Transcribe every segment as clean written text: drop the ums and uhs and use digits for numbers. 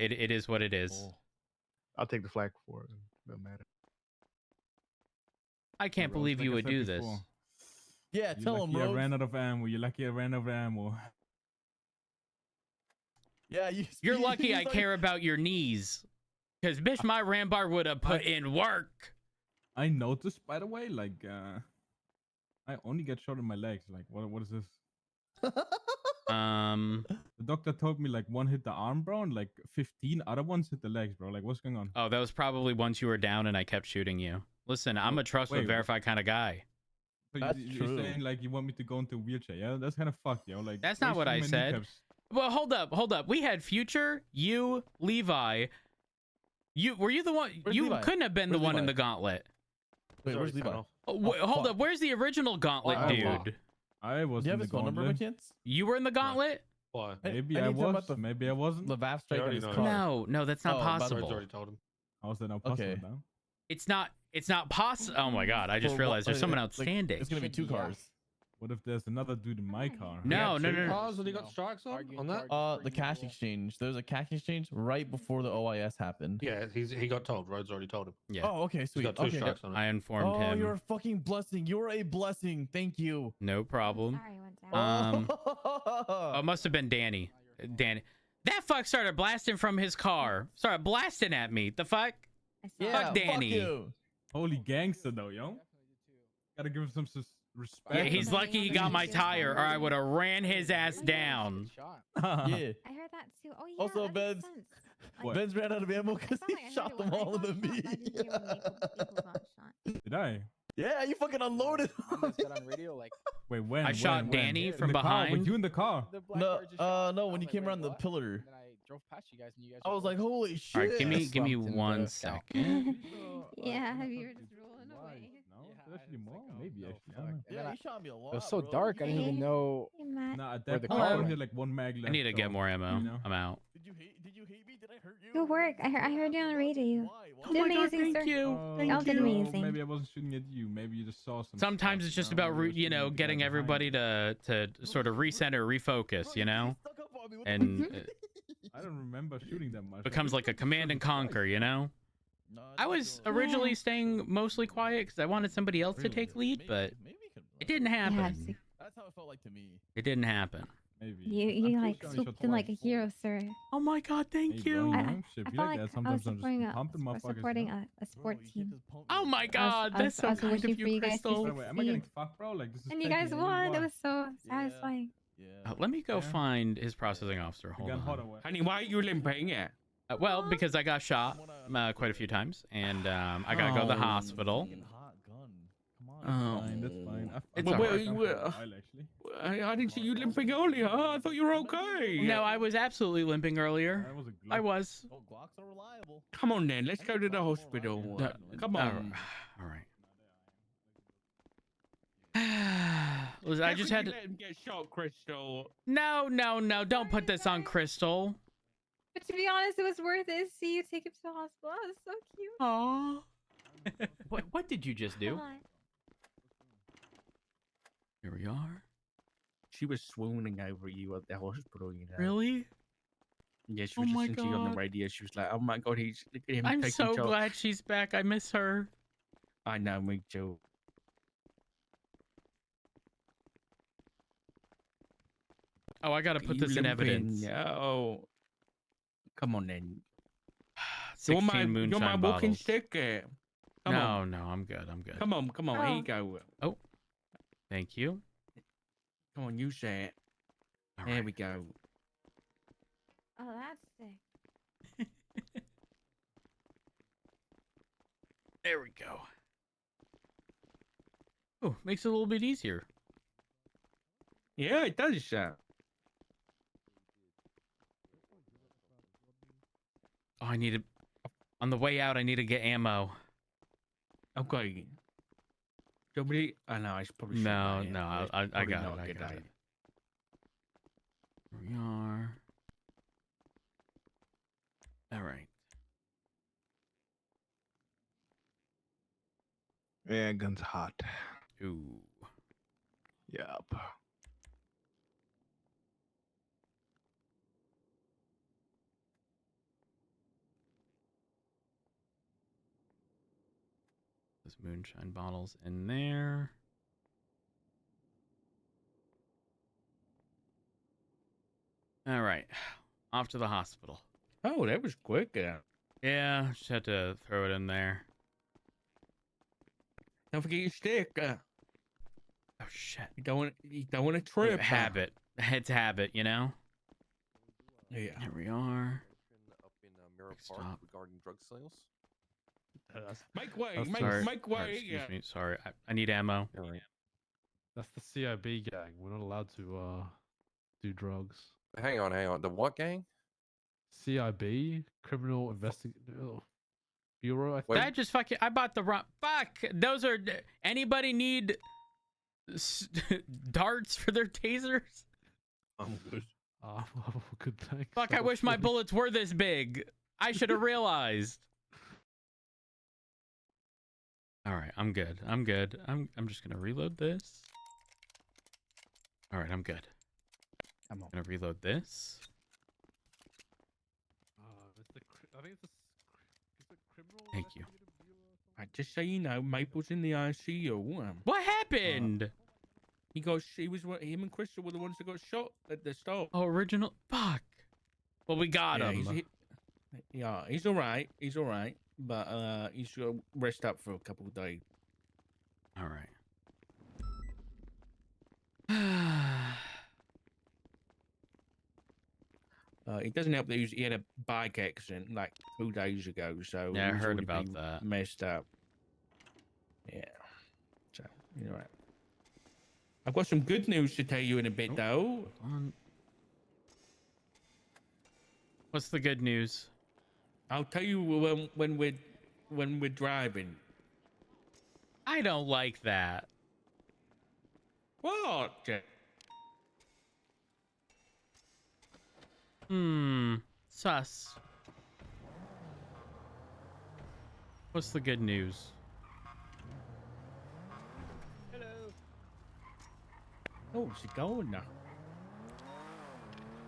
it is what it is. Oh. I'll take the flag for it. Doesn't matter. I can't believe you would do this. Yeah, tell him, Rose. Rose. I ran out of ammo. You're lucky I ran out of ammo. Yeah, you're lucky I care about your knees. Because, bitch, my Rambar would have put in work. I noticed, by the way, like, I only get shot in my legs. Like, what is this? The doctor told me, like, one hit the arm, bro, and, like, 15 other ones hit the legs, bro. Like, what's going on? Oh, that was probably once you were down and I kept shooting you. Listen, I'm a trust but verify kind of guy. So you're saying, like, you want me to go into a wheelchair? Yeah, that's kind of fucked, yo. Like, that's not what I said. Kneecaps? Well, hold up. We had Future, you, Levi. Were you the one? You Levi? Couldn't have been the one in the gauntlet. Wait, where's Levi? Hold up. Where's the original gauntlet, dude? I was. Do you have his phone number, McKins? You were in the gauntlet? Why? Maybe I was. Maybe I wasn't. Levav strike on his car. No, that's not possible. Already told him. How is that not possible now? It's not possible. Oh my god! I just realized there's someone outstanding. It's gonna be two cars. What if there's another dude in my car? No. Cars that he got strikes on that? The cash exchange. There was a cash exchange right before the OIS happened. Yeah, he got told. Rhodes already told him. Yeah. Oh, okay, sweet. He's got two strikes on it. I informed him. Oh, you're a fucking blessing. You're a blessing. Thank you. No problem. Oh, it must have been Danny. Danny. That fuck started blasting from his car. Started blasting at me. The fuck? Yeah, fuck Danny. Fuck you. Holy gangster though, yo. Gotta give him some respect. Yeah, he's lucky he got my tire, or I would have ran his ass down. Yeah. I heard that too. Oh yeah. Also, Benz. Benz ran out of ammo because he shot them all in the knee. Did I? Yeah, you fucking unloaded. Wait, when? I shot Danny from behind. Were you in the car? No, when you came around the pillar. Drove past you guys and you guys. I was like, holy shit. All right, give me 1 second. Yeah, have you were just rolling away? No, actually more. Maybe actually. Yeah, you shot me a lot. It was so dark. I didn't even know. Nah, at that point, I only had like one mag left. I need to get more ammo. You know? I'm out. Did you hate me? Did I hurt you? Good work. I heard you on the radio. Oh my God, amazing, thank sir. you. Y'all did amazing. Maybe I wasn't shooting at you. Maybe you just saw some. Sometimes it's just about getting everybody to sort of recenter, refocus, you know, and I don't remember shooting that much. becomes like a command and conquer, you know. I was originally staying mostly quiet because I wanted somebody else to take lead, but it didn't happen. That's how it felt like to me. It didn't happen. Maybe. You like swooped in like a hero, sir. Oh my God, thank you. I felt like I was supporting a sport team. Oh my God, that's so kind of you, Crystal. Am I getting fucked, bro? Like this is. And you guys won. It was so satisfying. Yeah. Let me go find his processing officer. Hold on. Honey, why are you limping it? Well, because I got shot quite a few times, and I gotta go to the hospital. Oh, that's fine. It's I didn't see you limping earlier. I thought you were okay. No, I was absolutely limping earlier. I was. Oh, Glocks are reliable. Come on then, let's go to the hospital. Come on. All right. Listen, I just had to let him get shot, Crystal. No, don't put this on Crystal. But to be honest, it was worth it. See you take him to the hospital. That was so cute. Aww. What did you just do? Here we are. She was swooning over you at the hospital, you know. Really? Yeah, she was just listening to you on the radio. She was like, "Oh my God, look at him." I'm so glad she's back. I miss her. I know, me too. Oh, I gotta put this in evidence. Oh, come on then. 16 moonshine you're my walking bottles. stick. No, I'm good. Come on. Here you go. Oh, thank you. Come on, you say it. All there right. we go. Oh, that's sick. There we go. Oh, makes it a little bit easier. Yeah, it does. Oh, I need to. On the way out, I need to get ammo. Okay. Somebody. I know. I probably. No, I got it. I got it. Here we are. All right. Yeah, gun's hot. Ooh. Yup. Those moonshine bottles in there. All right, off to the hospital. Oh, that was quick. Yeah, just had to throw it in there. Don't forget your stick. Oh shit! You don't want to trip. Habit. It's habit, you know. Yeah. Here we are. Up in Mirror Park Stop. regarding drug sales. Make way, Sorry. make way. Excuse me. Sorry, I need ammo. All right. That's the CIB gang. We're not allowed to do drugs. Hang on. The what gang? CIB, Criminal Investigative Bureau. I think. That just fucking. I bought the wrong. Fuck. Those are. Anybody need darts for their tasers? I'm good. Good thanks. Fuck. I wish my bullets were this big. I should have realized. All right, I'm good. I'm just gonna reload this. All right, I'm good. I'm gonna reload this. I think it's the Criminal. Thank you. Just so you know, Maple's in the ICU. What happened? Him and Crystal were the ones that got shot at the start. Oh, original. Fuck. Well, we got him. He's all right. He's all right, but he's gonna rest up for a couple of days. All right. It doesn't help that he had a bike accident like 2 days ago, so Yeah, I he's heard already about been that. Messed up. Yeah. So you're right. I've got some good news to tell you in a bit, though. What's the good news? I'll tell you when we're driving. I don't like that. What? Sus. What's the good news? Hello. Oh, is it going now?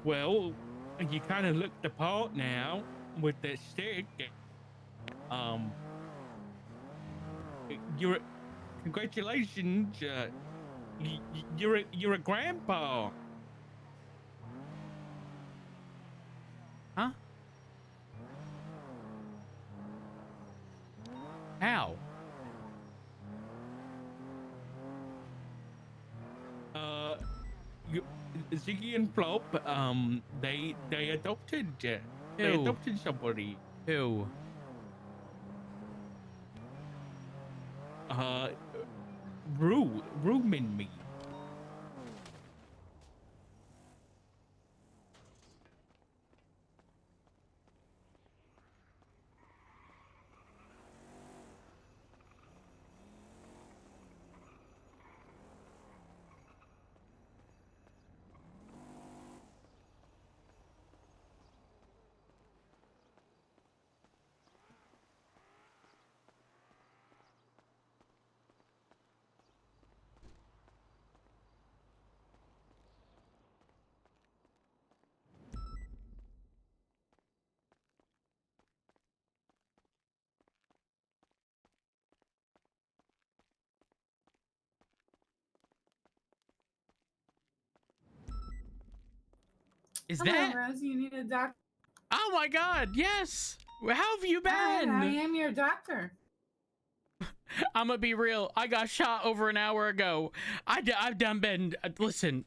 Well, you kind of look the part now with that stick. You're congratulations. You're a grandpa. Huh? How? Ziggy and Flop, they adopted somebody. Who? Room and me. Is Hello, that? Rose, you need a doctor? Oh my God! Yes. How have you Hi, been? I am your doctor. I'm gonna be real. I got shot over an hour ago. I've done been. Listen,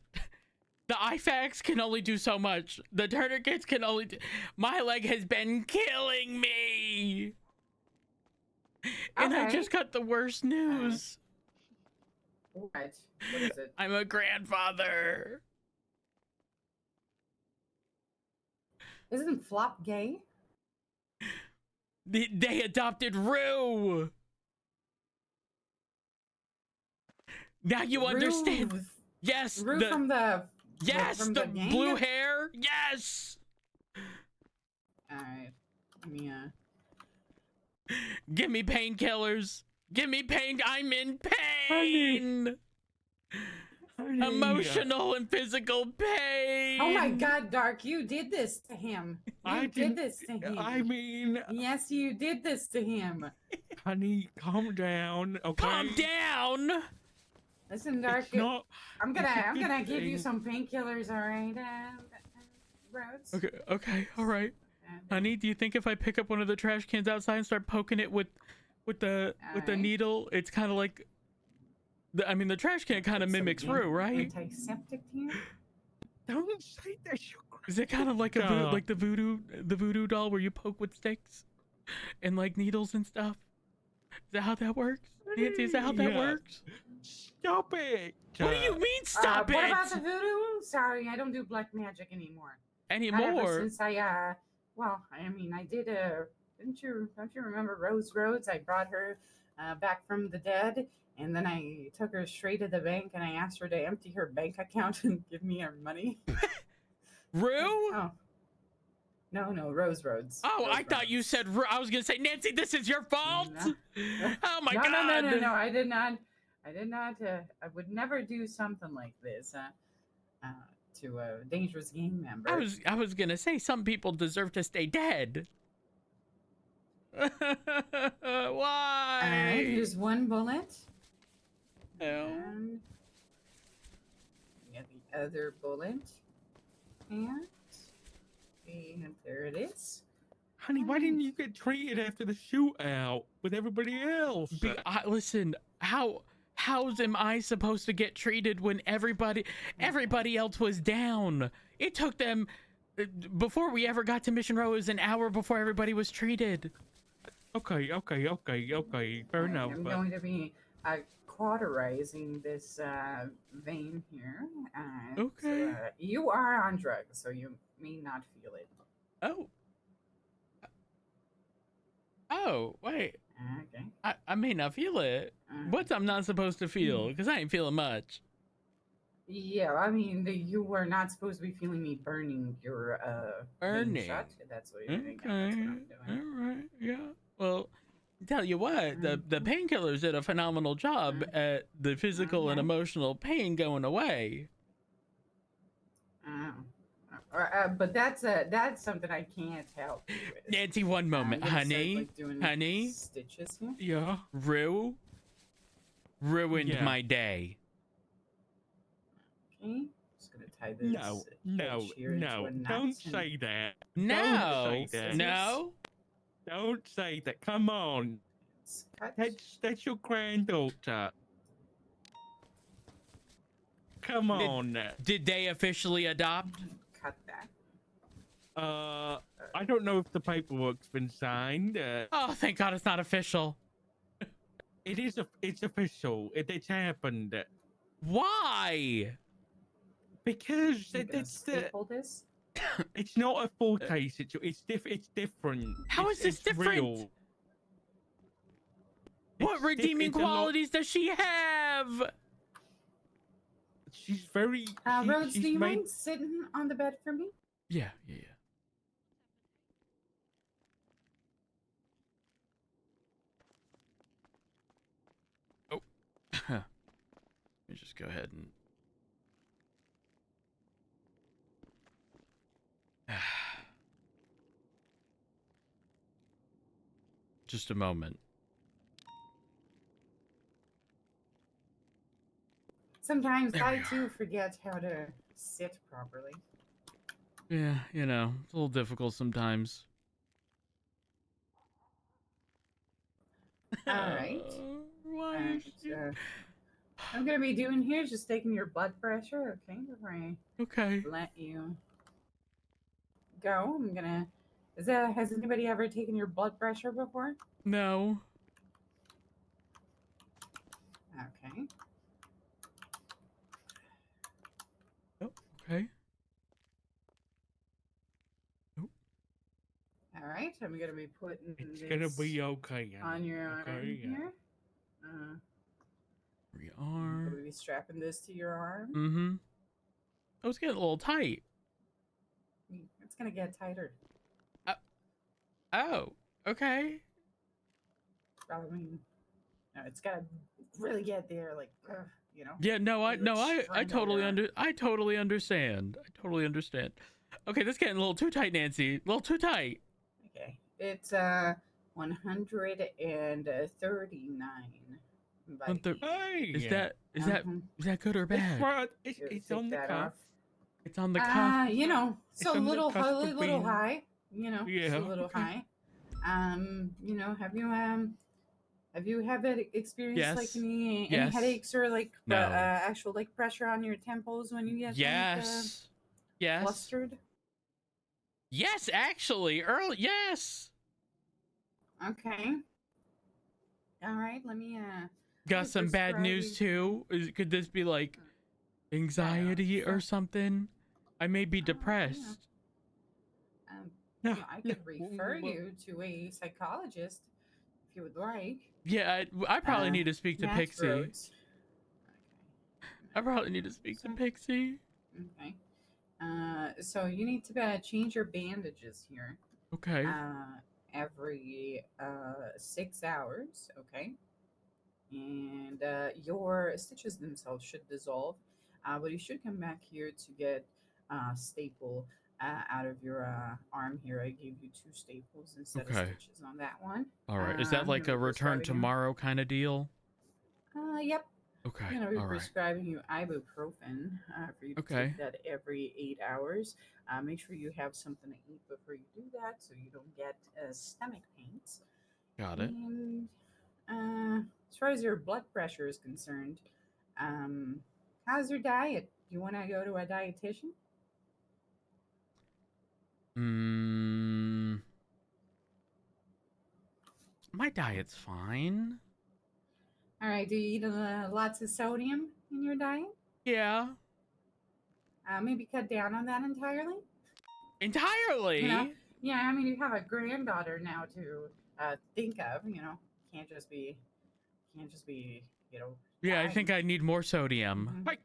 the IFAKs can only do so much. The tourniquets can only. My leg has been killing me. And I just got the worst news. What? What is it? I'm a grandfather. Isn't Flop gay? They adopted Rue. Now you understand. Rue, Yes. Rue from the. Yes, from the gang? blue hair. Yes. Alright. Yeah. Give me painkillers. Give me pain. I'm in pain. Honey. Emotional and physical pain. Oh my God, Dark! You did this to him. You did this to him. I mean, yes, you did this to him. Honey, calm down. Okay. Calm down. Listen, Dark. It's not. I'm it's a gonna good give you thing. some painkillers, all right, Rhodes? Okay, all right. Honey, do you think if I pick up one of the trash cans outside and start poking it with the Alright. needle, it's kind of like the trash can kind of Some mimics Rue, right? Antiseptic here. Don't say that. Is it kind of like like the voodoo doll where you poke with sticks and like needles and stuff? Is that how that works? Nancy, is that how that Yeah. works? Stop it. What do you mean stop What it? about the voodoo? Sorry, I don't do black magic anymore. Not ever Anymore? since I I mean, I did don't you remember Rose Rhodes? I brought her back from the dead, and then I took her straight to the bank, and I asked her to empty her bank account and give me her money. Rue? Oh. No, Rose Rhodes. Oh, Rose I thought you Rhodes. said Rue. I was gonna say, Nancy, this is your fault. No. Oh my no, god. No, I did not. I would never do something like this to a dangerous gang member. I was gonna say some people deserve to stay dead. Why? Alright, here's one bullet. No. And get the other bullet. And there it is. Honey, why didn't you get treated after the shootout with everybody else? Listen, how's am I supposed to get treated when everybody else was down? It took them before we ever got to Mission Row. It was an hour before everybody was treated. Okay. Fair enough. I'm but- going to be cauterizing this vein here. Okay. So, you are on drugs, so you may not feel it. Oh, wait. Okay. I may not feel it. What's I'm not supposed to feel? Because I ain't feeling much. Yeah, I mean, you are not supposed to be feeling me burning your vein Burning. shut. That's what you're doing. Okay. That's what I'm doing. All right. Yeah. Well, tell you what, the painkillers did a phenomenal job at the physical and emotional pain going away. But that's something I can't help you with. Nancy, one moment, I'm gonna honey. start, like, doing Honey. Stitches here. Yeah. Rue ruined Yeah. my day. Okay. Just gonna tie this. edge here into a knot Don't and- say that. No. Don't say that. No. Don't say that. Come on. Cut. That's your granddaughter. Come on. Did they officially adopt? Cut that. I don't know if the paperwork's been signed. Oh, thank God it's not official. It's official. It's happened. Why? Because I'm gonna it's staple this. it's not a forte situation. It's different. How is this it's different? Real. What redeeming it's a lot- qualities does she have? She's very. Rhodes, do she's you made- mind sitting on the bed for me? Yeah. Oh. Let me just go ahead and. Just a moment. Sometimes There I we too forget how to sit properly. Yeah, it's a little difficult sometimes. All right. Why And, is she- I'm gonna be doing here is just taking your blood pressure, okay? Before I Okay. let you go, I'm gonna. Has anybody ever taken your blood pressure before? No. Okay. Okay. All right. I'm gonna be putting It's this gonna be okay. on your arm Okay, yeah. here. We I'm are. gonna be strapping this to your arm. Mm-hmm. Oh, it's getting a little tight. It's gonna get tighter. Oh, okay. I mean, no, it's gotta really get there, like, Yeah, I String totally over. I totally understand. I totally understand. Okay, this is getting a little too tight, Nancy. A little too tight. Okay. It's 139. One thir- Hey, Is that Mhm. is that good or it's bad? right. Here, It's take on the that cuff. off. It's on the cuff. You know, it's It's a on the little, cusp of little being- high. You know, it's a Yeah, little okay. high. You know, have you had experienced like Yes. any Yes. headaches or like No. actual like pressure on your temples when you get Yes. Yes. flustered? Yes, actually, early. Yes. Okay. All right. Let me Got some bad prescribe news you- too. Could this be like anxiety or sure. something? I may be yeah. depressed. No, I no, could refer you to a psychologist if you would like. Yeah, I probably need to speak to Matt Pixie. Rhodes. I probably need to speak to Pixie. Okay. So you need to change your bandages here. Okay. Every 6 hours. Okay. And your stitches themselves should dissolve, but you should come back here to get staple out of your arm here. I gave you 2 staples instead of Okay. stitches on that one. All right. Is that I'm like gonna a be return prescribing you- tomorrow kind of deal? Yep. Okay. I'm gonna be All right. prescribing you ibuprofen for you to Okay. take that every 8 hours. Make sure you have something to eat before you do that, so you don't get stomach pains. Got it. And as far as your blood pressure is concerned, how's your diet? Do you want to go to a dietitian? My diet's fine. All right. Do you eat lots of sodium in your diet? Yeah. Maybe cut down on that entirely. Entirely. You know, yeah, I mean, you have a granddaughter now to think of. You know, can't just be, you know. Yeah, I dying. think I need more sodium. Mhm. Hey,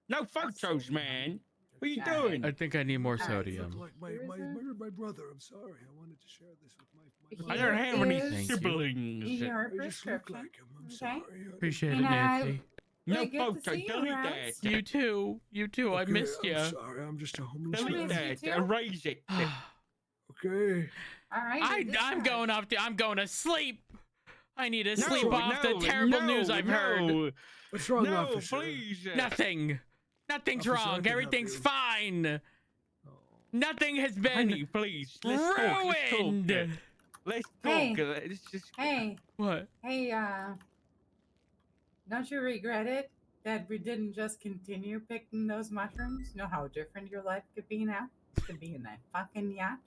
no photos, man. What are you Yeah. doing? I think I need more All right. sodium. Like Here's my brother. I'm sorry. I wanted to share this with my I don't Here have any is Thank you. siblings. your I just look prescription. like him. I'm Okay. sorry. Appreciate it, And Nancy. No really good to photo. see you, Delete Rose. that. You too. You too. I Okay, missed you. I'm sorry. I'm just a homeless Delete miss guy. you that. too. Erase it. Okay. All right. I'm going off. I'm going to sleep. I need to No, sleep off the no, terrible no, news I've heard. no. What's wrong, No, officer? please. Nothing. Nothing's Officer, I wrong. can help Everything's you. fine. Oh. Nothing has been Honey, please. Let's talk. Let's ruined. talk. Let's Hey. talk. Let's just. Hey, What? hey, don't you regret it that we didn't just continue picking those mushrooms? Know how different your life could be now? Could be in a fucking yacht.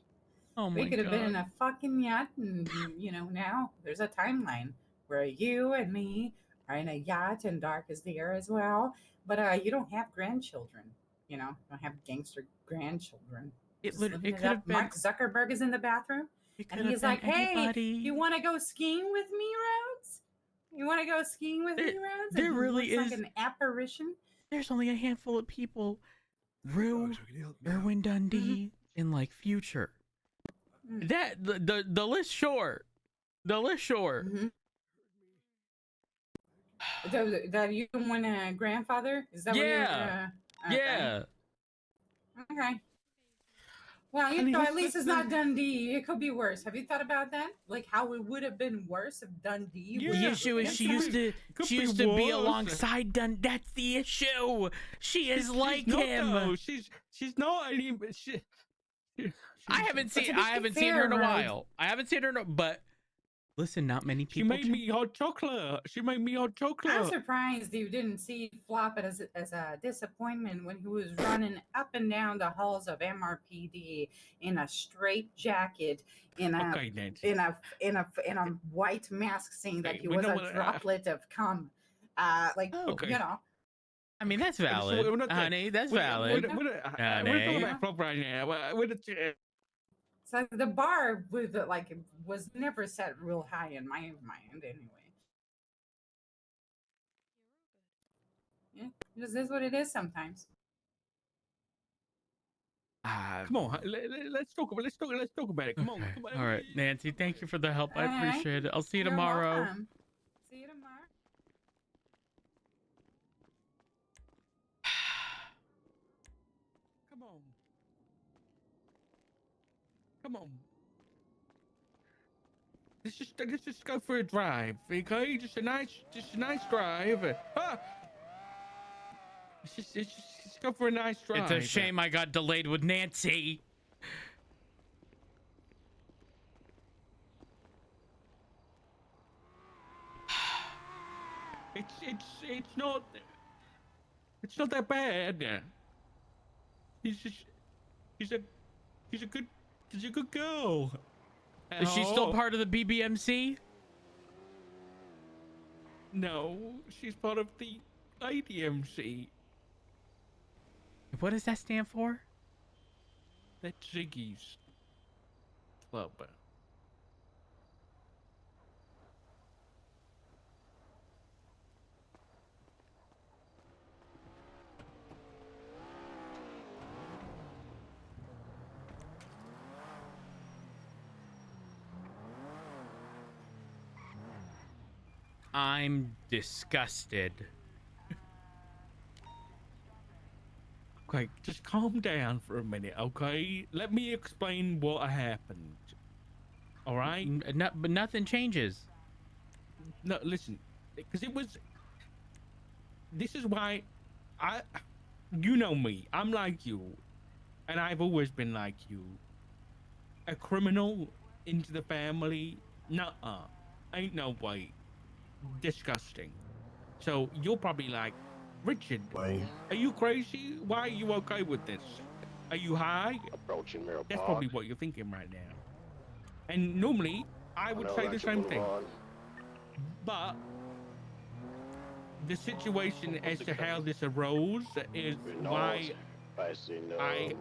Oh my We could have been in god. a fucking yacht, and you know, now there's a timeline where you and me are in a yacht, and Dark is there as well. But you don't have grandchildren. You know, you don't have gangster grandchildren. Just living It it could up. have been. Mark Zuckerberg is in the bathroom. It And could have he's been like, "Hey, anybody. you want to go skiing with me, Rhodes? You want to go skiing with me, There- Rhodes?" there And he really looks is- like an apparition. There's only a handful of people. Rue, Officer, can you help me out? Erwin Dundee, and like Future. Mm. That the list short. The list short. Mhm. That you want a grandfather? Is that Yeah. what you're? Yeah. Okay. Well, you Honey, know, at let's- least it's let's- not Dundee. It could be worse. Have you thought about that? Like how it would have been worse if Dundee. Yeah. was The issue is against she him? used to Could she be used to be worse. alongside Dun. That's the issue. She is like not, him. though. She's not any. I haven't But to seen be her fair, in a Rhodes- while. I haven't seen her in a, but listen, not many She people. made me hot chocolate. She made me hot I'm chocolate. surprised you didn't see Flop as a disappointment when he was running up and down the halls of MRPD in a straight jacket, in a Okay, Nancy. in a white mask, saying that Hey, he we was know a what, droplet of cum. Like Oh. Okay. you know, I mean, that's So valid, we're not there. honey. That's We're valid. talking Honey. about flop right now. so the bar was never set real high in my mind anyway. Yeah, this is what it is sometimes. Come on, let's talk about. Let's talk about it. Come on. Okay. Come on. All right, Nancy. Thank you for the help. I All right. appreciate it. I'll see you You're tomorrow. welcome. See you tomorrow. Come on. Come on. let's just go for a drive, okay? Just a nice drive. Ah! Let's just go for a nice drive. It's a shame I got delayed with Nancy. It's not that bad. She's a good girl. Is she still Oh, part of the BBMC? No, she's part of the IDMC. What does that stand for? That's Ziggy's club. I'm disgusted. Okay, just calm down for a minute, okay? Let me explain what happened. All right? But nothing changes. No, listen, because this is why you know me. I'm like you, and I've always been like you. A criminal into the family? Nuh-uh. Ain't no way. Disgusting. So you're probably like, Richard, are you crazy? Why are you okay with this? Are you high? Approaching Mirror That's Park. probably what you're thinking right now. And normally, I would say the same thing. But the situation as to how this arose is why I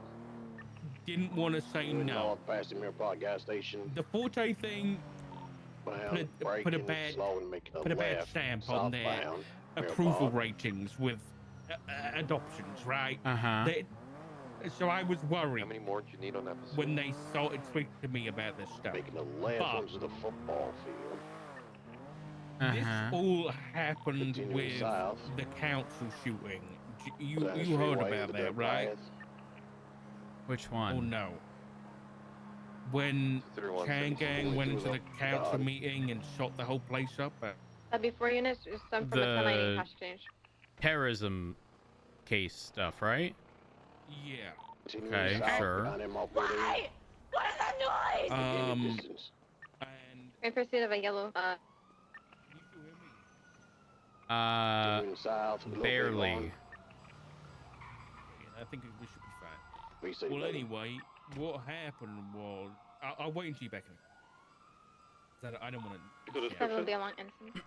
didn't want to say no. The Forte thing put a bad stamp on their approval ratings with adoptions, right? So I was worried How many more do you need on that facility? when they started speaking to me about this stuff. Making a left But onto the football field. this all happened Continuing with south. the council shooting. You Down the heard freeway about into that, the right? path. Which Oh one? no. When 31 Chan seconds, Gang went into the up. council God. meeting and shot the whole place up. That'd be 4 units. Just some from a 1090 cash exchange. Terrorism case stuff, right? Yeah. Continuing Okay, south sure. behind him, up with him. Why? What is that noise? Any distance. And In pursuit of a yellow. you still hear me? Continuing south, a little bit Barely. on. Yeah, I think we should be fine. We say, Well, buddy. anyway, what happened was I'll wait until you back in. I don't want to. That will be a long innocence.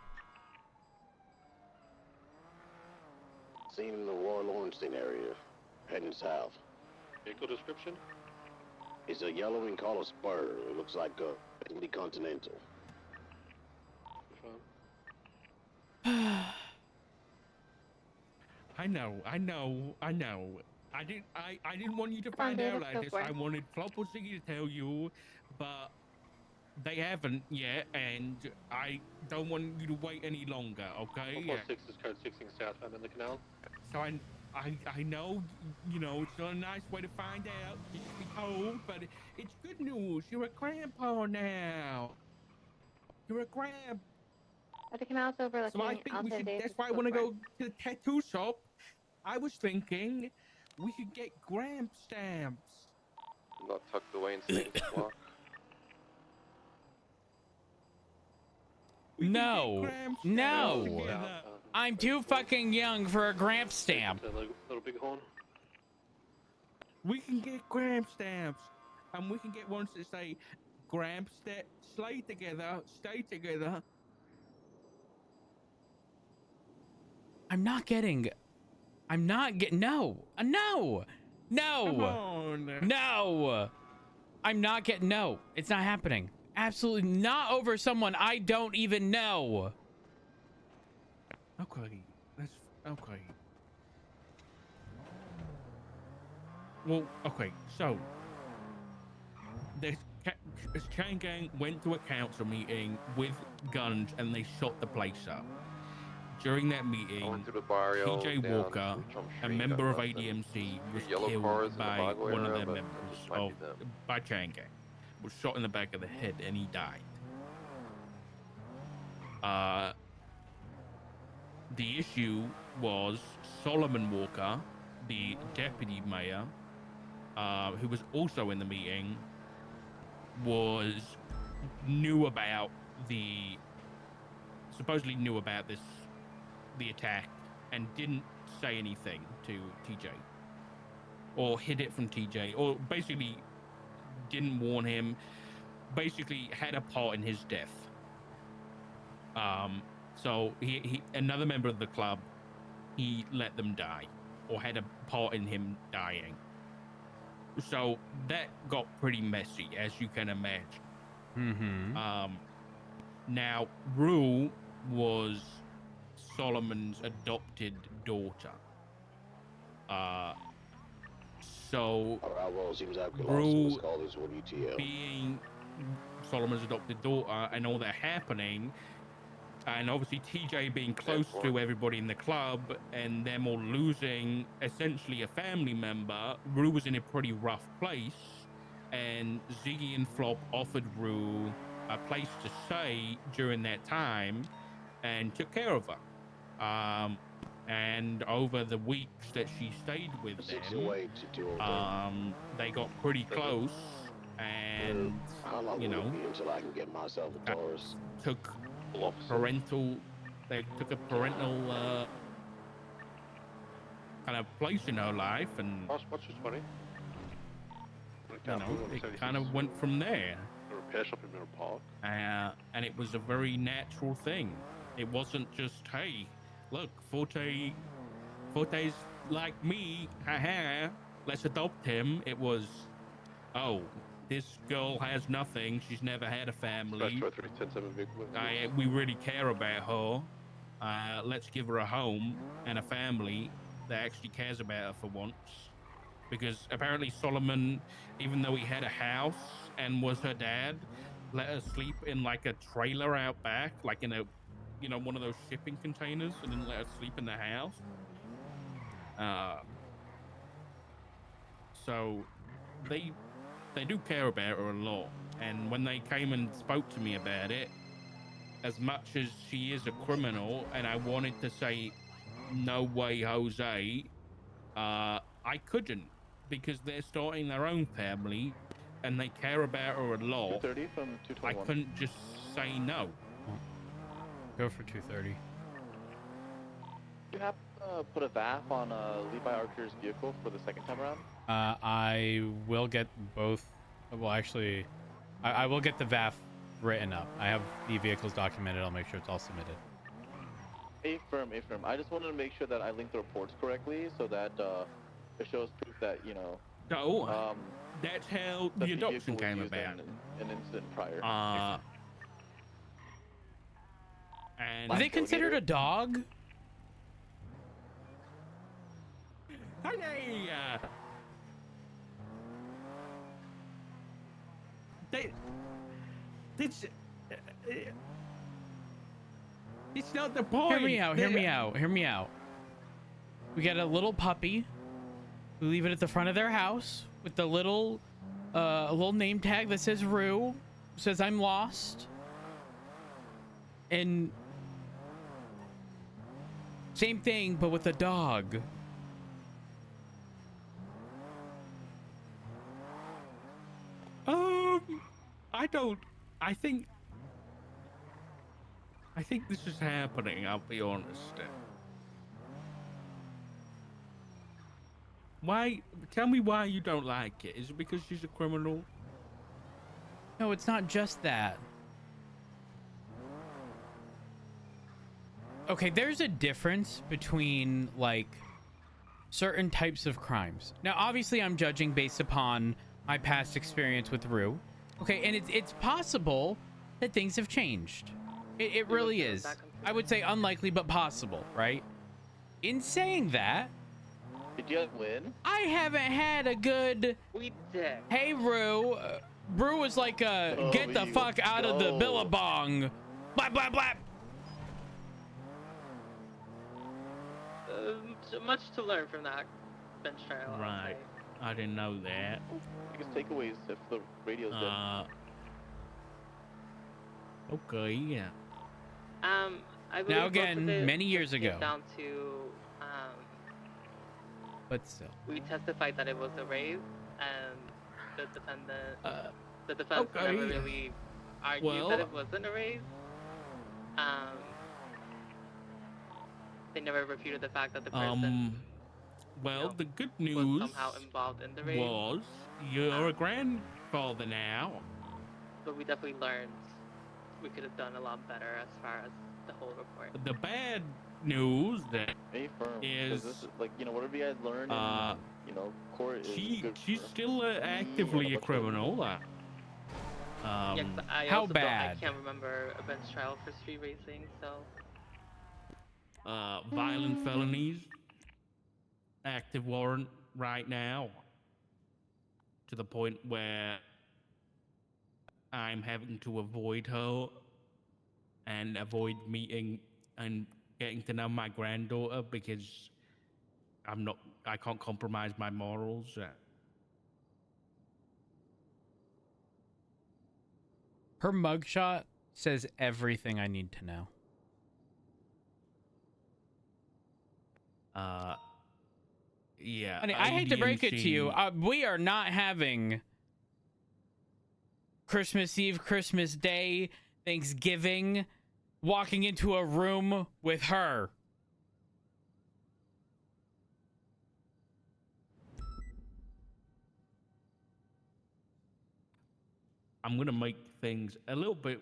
Seen him in the Roy Lawrenstein area, heading south. Vehicle description? It's a yellow in color spur. It looks like a Italy Continental. I know. I didn't want you to find Dude, out let's like go this. for it. I wanted Flop or Ziggy to tell you, but they haven't yet, and I don't want you to wait any longer, okay? 146 is code 16 southbound in the canal. So I know, you know, it's not a nice way to find out, you should be told, but it's good news. You're a grandpa now. You're a grandpa. At the canals overlooking So I think we Alta should, Days that's is why I go want to for it. go to the tattoo shop. I was thinking we could get gram stamps. Not tucked away in Satan's block. We can get No. gram stamps No. together. I'm too fucking young for a Gramp stamp. Little bighorn. We can get gram stamps. And we can get ones that say gram stamp, stay together, stay together. I'm not getting, no, no, Come no, on. no. I'm not getting, no, it's not happening. Absolutely not over someone I don't even know. Okay, that's okay. Well, okay, so the Chain Gang went to a council meeting with guns and they shot the place up. During that I meeting, went through the barrio, TJ down Walker, through Trump a Street, member of got nothing. ADMC, was Yellow cars killed in the by Mago one of area, their but members this might of be them. by Chain Gang. Was shot in the back of the head and he died. The issue was Solomon Walker, the deputy mayor, who was also in the meeting, supposedly knew about the attack, and didn't say anything to TJ, or hid it from TJ, or basically didn't warn him. Basically had a part in his death. So he another member of the club, he let them die, or had a part in him dying. So that got pretty messy, as you can imagine. Mm-hmm. Now Rue was Solomon's adopted daughter. So Rue, being Solomon's adopted daughter, and all that happening, and obviously TJ being close to everybody in the club, and them all losing essentially a family member, Rue was in a pretty rough place, and Ziggy and Flop offered Rue a place to stay during that time and took care of her. And over the weeks that she stayed with them, they got pretty close, and you know, took a parental kind of place in her life, and you know, it kind of went from there. And it was a very natural thing. It wasn't just, hey, look, Forte's like me, haha, let's adopt him. It was, oh, this girl has nothing. She's never had a family. We really care about her. Let's give her a home and a family that actually cares about her for once. Because apparently Solomon, even though he had a house and was her dad, let her sleep in like a trailer out back, like in a, you know, one of those shipping containers, and didn't let her sleep in the house. So they do care about her a lot. And when they came and spoke to me about it, as much as she is a criminal, and I wanted to say, no way, Jose, I couldn't, because they're starting their own family and they care about her a lot. 230 from 221. I couldn't just say no. Go for 230. Do you have to put a VAF on Levi Archer's vehicle for the second time around? I will get both. Well, actually, I will get the VAF written up. I have the vehicles documented. I'll make sure it's all submitted. Affirm. I just wanted to make sure that I linked the reports correctly, so that it shows proof that, you know. So that's how the adoption came about. An incident prior. And Are they considered a dog? Hey, it's not the point. Hear me out. We get a little puppy. We leave it at the front of their house with the little a little name tag that says Rue, says I'm lost. And same thing, but with a dog. I think this is happening, I'll be honest. Tell me why you don't like it. Is it because she's a criminal? No, it's not just that. Okay, there's a difference between, like, certain types of crimes. Now, obviously, I'm judging based upon my past experience with Rue. Okay, and it's possible that things have changed. It really is. I would say unlikely, but possible, right? In saying that, did you win? I haven't had a good... We did. Hey, Rue. Rue was like a, get the fuck out of the billabong. Blap, blap, blap. So much to learn from that bench trial. Right. I didn't know that. Biggest takeaways if the radio's dead. Okay, yeah. I believe Now most of again, it many years just came ago. down to, But still. we testified that it was a raise, and the defense okay. never really argued that it wasn't a raise. They never refuted the fact that the person well, the good was news somehow involved in the raise. was you're a grandfather now. But we definitely learned we could have done a lot better as far as the whole report. The bad news that A firm. is, This is like, you know, whatever you guys learn in, you know, court is good she's for still me actively and a bunch of other criminal. people. Yeah, 'cause I how also bad? I can't remember a bench trial for street racing, so. Violent felonies, active warrant right now, to the point where I'm having to avoid her and avoid meeting and getting to know my granddaughter because I can't compromise my morals. Her mugshot says everything I need to know. Yeah. Honey, I hate to break it to you. ADMC We are not having Christmas Eve, Christmas Day, Thanksgiving, walking into a room with her. I'm gonna make things a little bit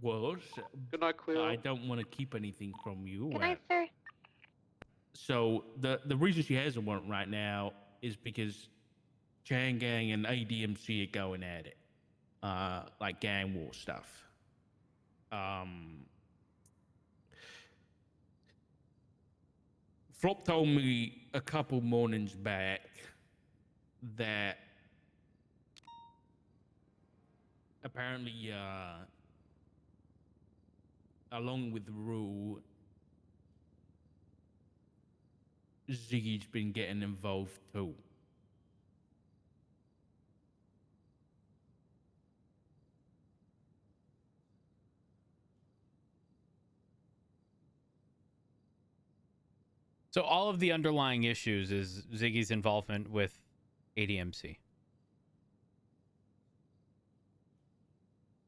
worse. Good night, Quill. I don't want to keep anything from you. Good night, sir. So the reason she has a warrant right now is because Chain Gang and ADMC are going at it, like gang war stuff. Flop told me a couple mornings back that apparently, along with Rue, Ziggy's been getting involved too. So all of the underlying issues is Ziggy's involvement with ADMC.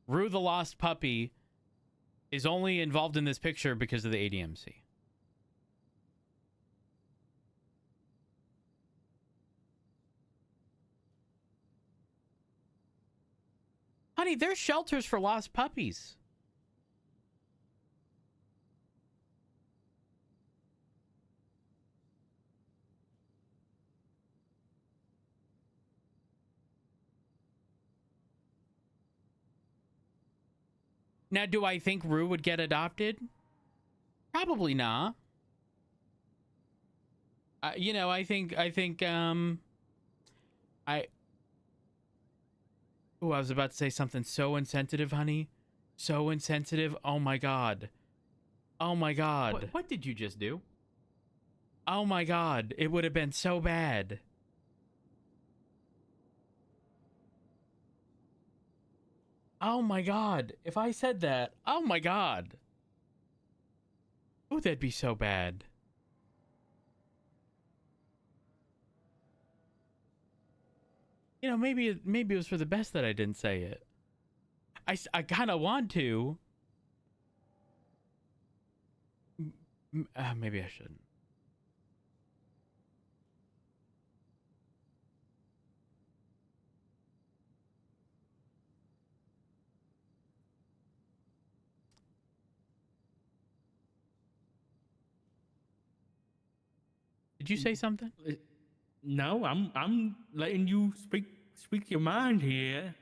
Rue the Lost Puppy is only involved in this picture because of the ADMC. Honey, there's shelters for lost puppies. Now, do I think Rue would get adopted? Probably not. You know, I think, Oh, I was about to say something so insensitive, honey. So insensitive. Oh my God. Oh my God. What did you just do? Oh my God. It would have been so bad. Oh my God. If I said that, oh my God. Oh, that'd be so bad. You know, maybe it was for the best that I didn't say it. I kind of want to. Maybe I shouldn't. Did you say something? No, I'm letting you speak your mind here.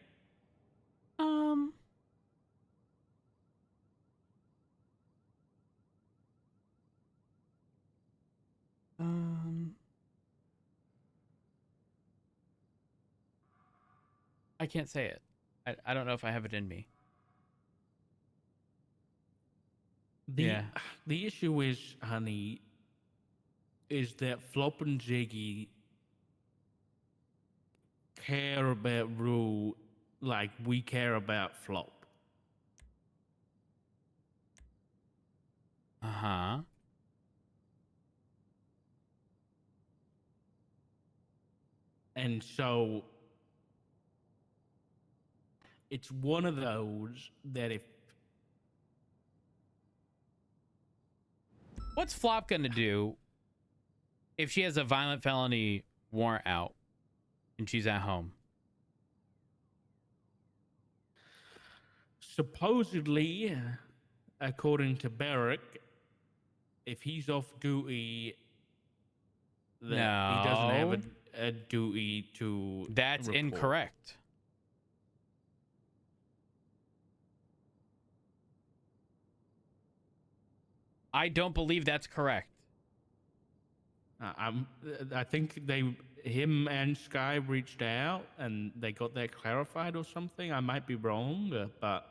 I can't say it. I don't know if I have it in me. The issue is, honey, is that Flop and Ziggy care about Rue like we care about Flop. And so it's one of those that if What's Flop gonna do if she has a violent felony warrant out and she's at home? supposedly, according to Barrick, if he's off duty, that he doesn't have No. a duty to That's report. incorrect. I don't believe that's correct. I think him and Sky reached out and they got that clarified or something. I might be wrong, but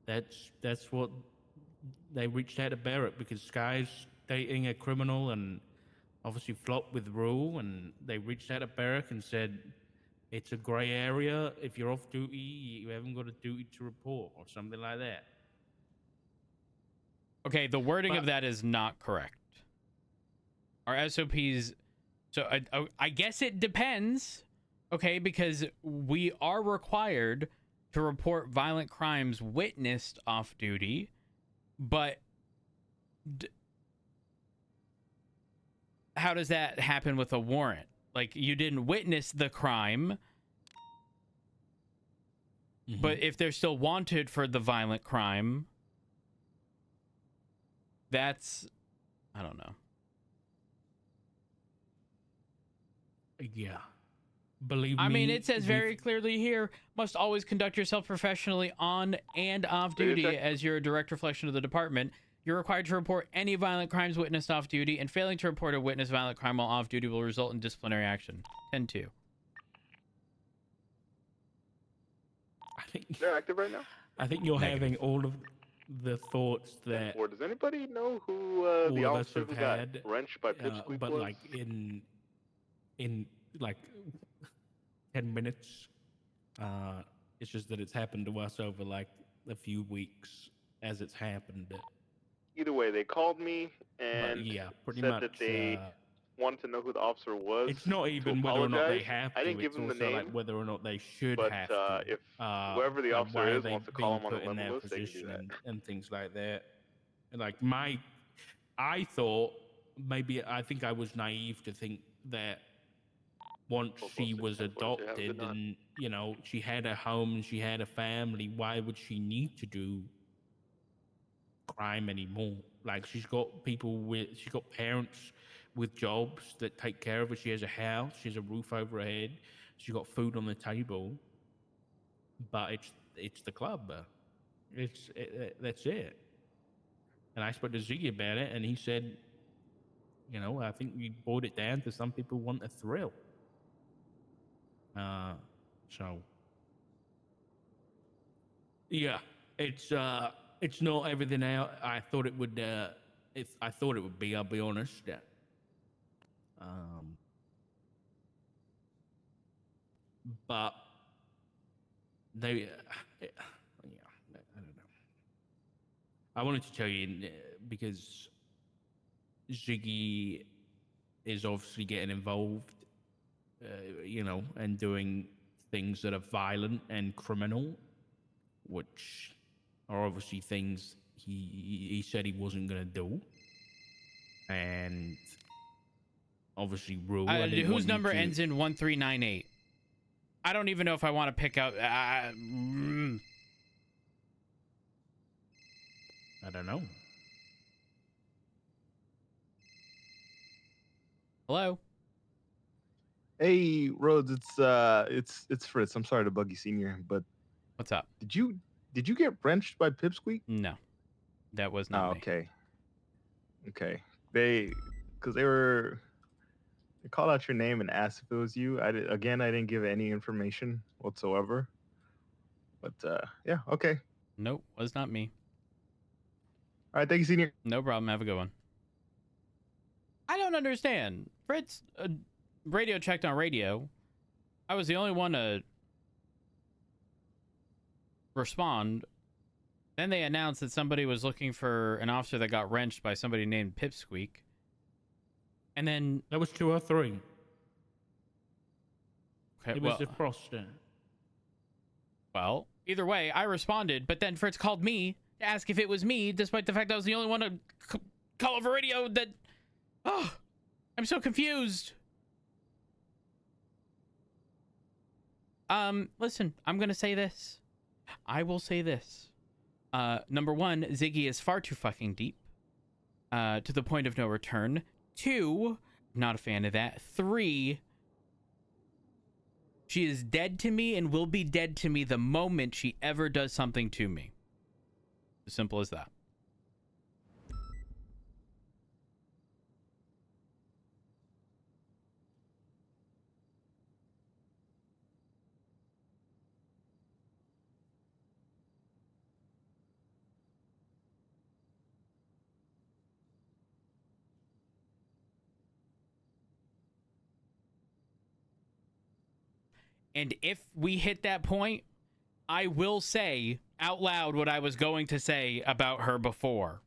that's what they reached out to Barrett because Sky's dating a criminal and obviously flopped with Rule, and they reached out to Barrett and said it's a gray area. If you're off duty, you haven't got a duty to report or something like that. Okay, the wording of that is not correct. Our SOPs, so I guess it depends, okay, because we are required to report violent crimes witnessed off duty, but how does that happen with a warrant? Like, you didn't witness the crime, but if they're still wanted for the violent crime, that's, I don't know. Yeah. Believe me. I mean, it says very clearly here, must always conduct yourself professionally on and off duty as you're a direct reflection of the department. You're required to report any violent crimes witnessed off duty, and failing to report a witnessed violent crime while off duty will result in disciplinary action. 10-2. I think they're active right now. I think you're having all of the thoughts that. Or does anybody know who the officer who got wrenched by Pipsqueak but was? like in like 10 minutes. It's just that it's happened to us over like a few weeks as it's happened. Either way, they called me and pretty said much, that they wanted to know who the officer was. It's not even to whether or not they apologize. have to. I didn't give it's them the also name, like whether or not they should but have to. if whoever the Like, officer why are is they wants to call being him on put the in level their list, they can do position that. and things like that. And like I thought maybe I think I was naive to think that once she was adopted and you know she had a home and she had a family, why would she need to do crime anymore? Like she's got parents with jobs that take care of her. She has a house, she has a roof over her head, she got food on the table. But it's the club. That's it. And I spoke to Ziggy about it, and he said, you know, I think we boiled it down to some people want a thrill. So yeah, it's not everything out I thought it would. I thought it would be. I'll be honest. But they, yeah, I don't know. I wanted to tell you because Ziggy is obviously getting involved, you know, and doing things that are violent and criminal, which are obviously things he said he wasn't going to do. And obviously, Rule. Whose number ends in 1398? I don't even know if I want to pick out. I don't know. Hello. Hey, Rhodes, it's Fritz. I'm sorry to bug you, Senior, but what's up? Did you get wrenched by Pipsqueak? No, that was not me. Okay. Okay. They called out your name and asked if it was you. I didn't give any information whatsoever. But yeah, okay. Nope, was not me. All right, thank you, Senior. No problem. Have a good one. I don't understand. Fritz radio checked on radio. I was the only one to respond. Then they announced that somebody was looking for an officer that got wrenched by somebody named Pipsqueak. And then That was 2 or 3. okay, It was the Froster. well, either way, I responded, but then Fritz called me to ask if it was me, despite the fact I was the only one to call over radio. That, oh, I'm so confused. Listen, I'm gonna say this. I will say this. Number one, Ziggy is far too fucking deep. To the point of no return. 2, not a fan of that. 3, she is dead to me and will be dead to me the moment she ever does something to me. As simple as that. And if we hit that point, I will say out loud what I was going to say about her before.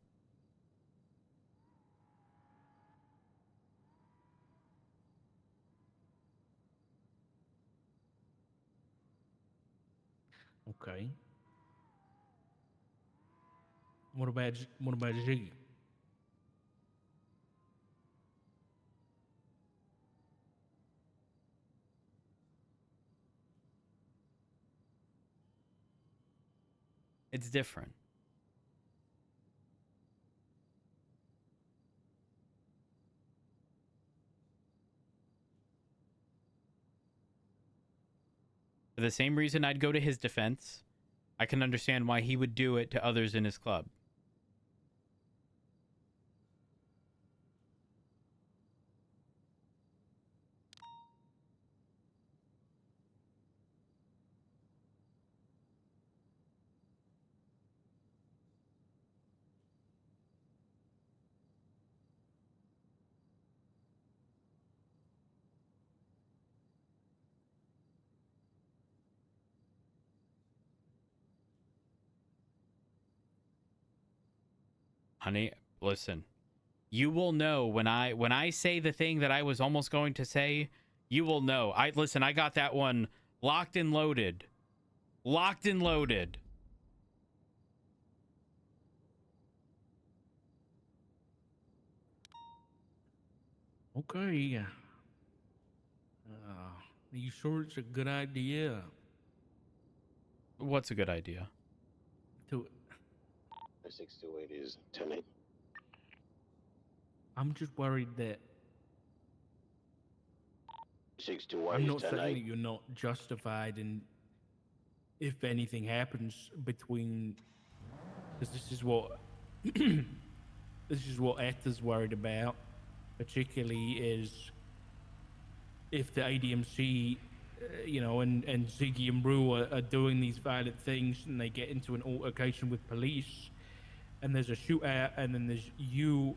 Okay. What about Ziggy? It's different. For the same reason I'd go to his defense, I can understand why he would do it to others in his club. Honey, listen. You will know when I say the thing that I was almost going to say, you will know. I got that one locked and loaded. Locked and loaded. Okay. Are you sure it's a good idea? What's a good idea? To 628 is 10-8. I'm just worried that 621 I'm is not saying 10-8. that you're not justified in if anything happens between, because this is what this is what Eth's worried about, particularly is if the ADMC, and Ziggy and Rue are doing these violent things and they get into an altercation with police, and there's a shootout, and then there's you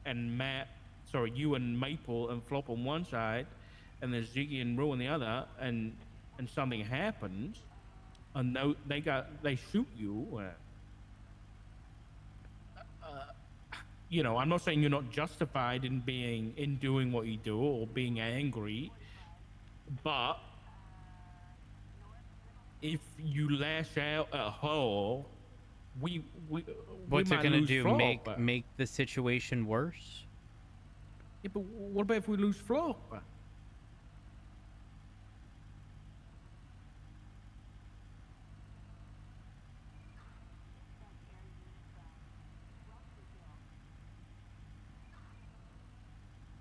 and Maple and Flop on one side, and there's Ziggy and Rue on the other, and something happens, and they shoot you. I'm not saying you're not justified in doing what you do or being angry, but if you lash out at her, we What's it might gonna lose do? Flop. Make the situation worse? Yeah, but what about if we lose Flop?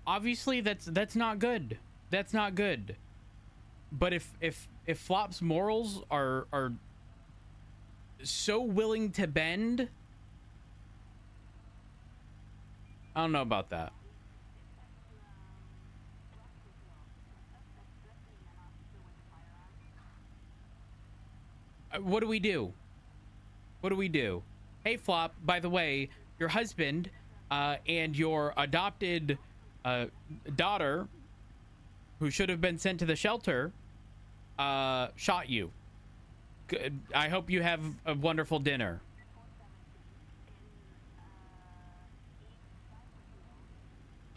Obviously that's not good. That's not good. But if Flop's morals are so willing to bend, I don't know about that. What do we do? What do we do? Hey Flop, by the way, your husband and your adopted daughter, who should have been sent to the shelter, shot you. I hope you have a wonderful dinner.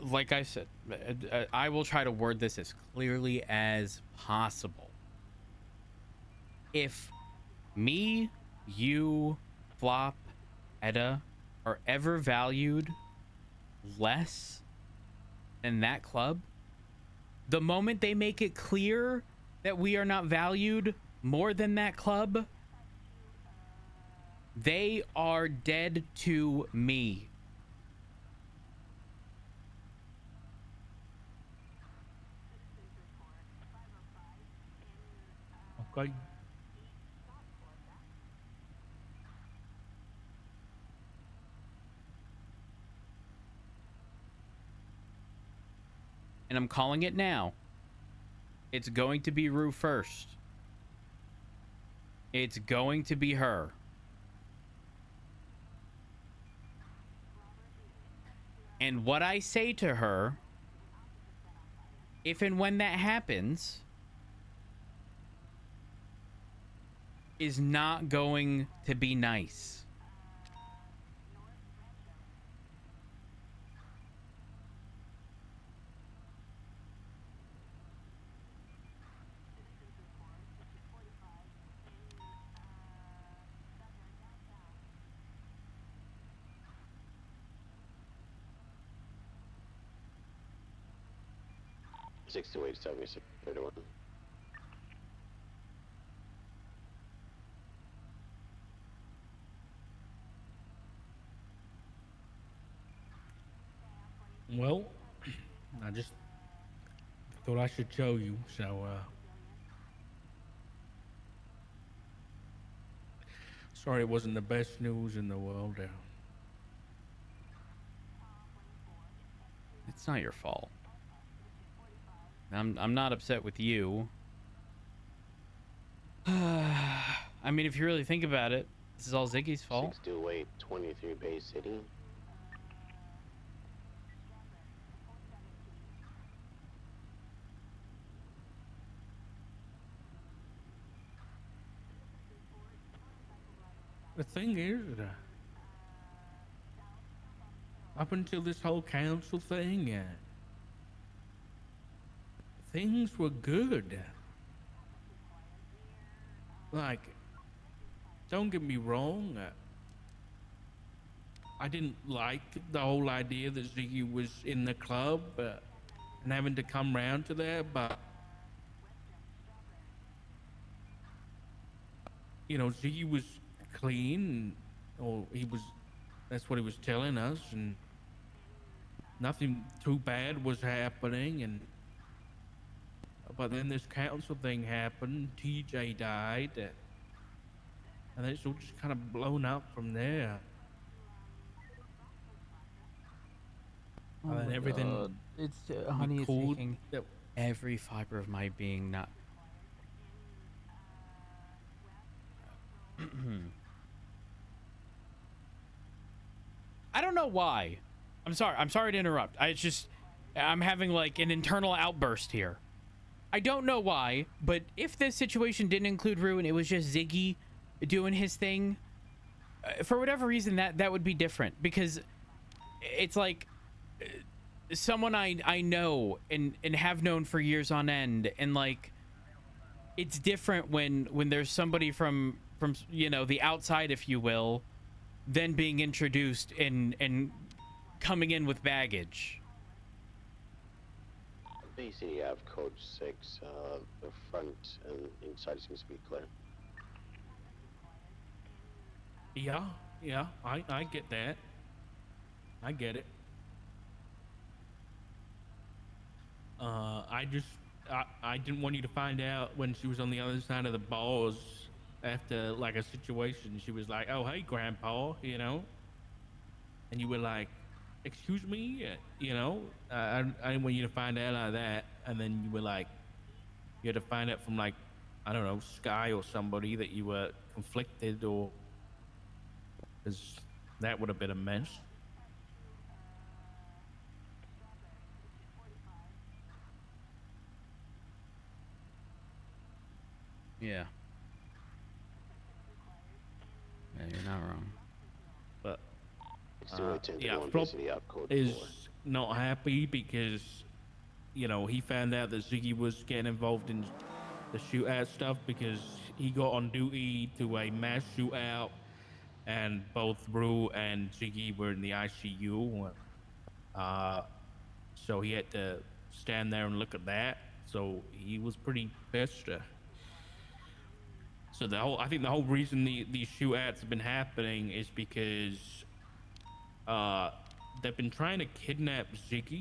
like I said, I will try to word this as clearly as possible. If me, you, Flop, Edda are ever valued less than that club, the moment they make it clear that we are not valued more than that club, they are dead to me. Okay. And I'm calling it now. It's going to be Rue first. It's going to be her. And what I say to her, if and when that happens, is not going to be nice. Six two eight 7631. Well, I just thought I should show you, so sorry it wasn't the best news in the world. It's not your fault. I'm not upset with you. I mean, if you really think about it, this is all Ziggy's fault. 628 23 Bay City. The thing is, up until this whole council thing, things were good. Like, don't get me wrong, I didn't like the whole idea that Ziggy was in the club and having to come round to that, but you know, Ziggy was clean, or that's what he was telling us, and nothing too bad was happening, but then this council thing happened, TJ died, and it's all just kind of blown up from there. Oh and my everything God. It's honey, it's cool making that every fiber of my being not. I don't know why. I'm sorry to interrupt. I'm having like an internal outburst here. I don't know why, but if this situation didn't include Rue and it was just Ziggy doing his thing, for whatever reason, that would be different, because it's like someone I know and have known for years on end, and like it's different when there's somebody from you know, the outside, if you will, then being introduced and coming in with baggage. Bay City Ave code 6. The front and inside seems to be clear. Yeah, I get that. I get it. I didn't want you to find out when she was on the other side of the bars after like a situation. She was like, "Oh, hey, Grandpa," you know, and you were like, "Excuse me," you know. I didn't want you to find out like that, and then you were like, you had to find out from like, I don't know, Sky or somebody that you were conflicted, or because that would have been a mess. Yeah. Yeah, you're not wrong. But It's 208 yeah, 1031 Bay Flop City Ave code 4. is not happy because, you know, he found out that Ziggy was getting involved in the shootout stuff because he got on duty to a mass shootout, and both Rue and Ziggy were in the ICU. So he had to stand there and look at that. So he was pretty pissed. So I think the whole reason these shootouts have been happening is because they've been trying to kidnap Ziggy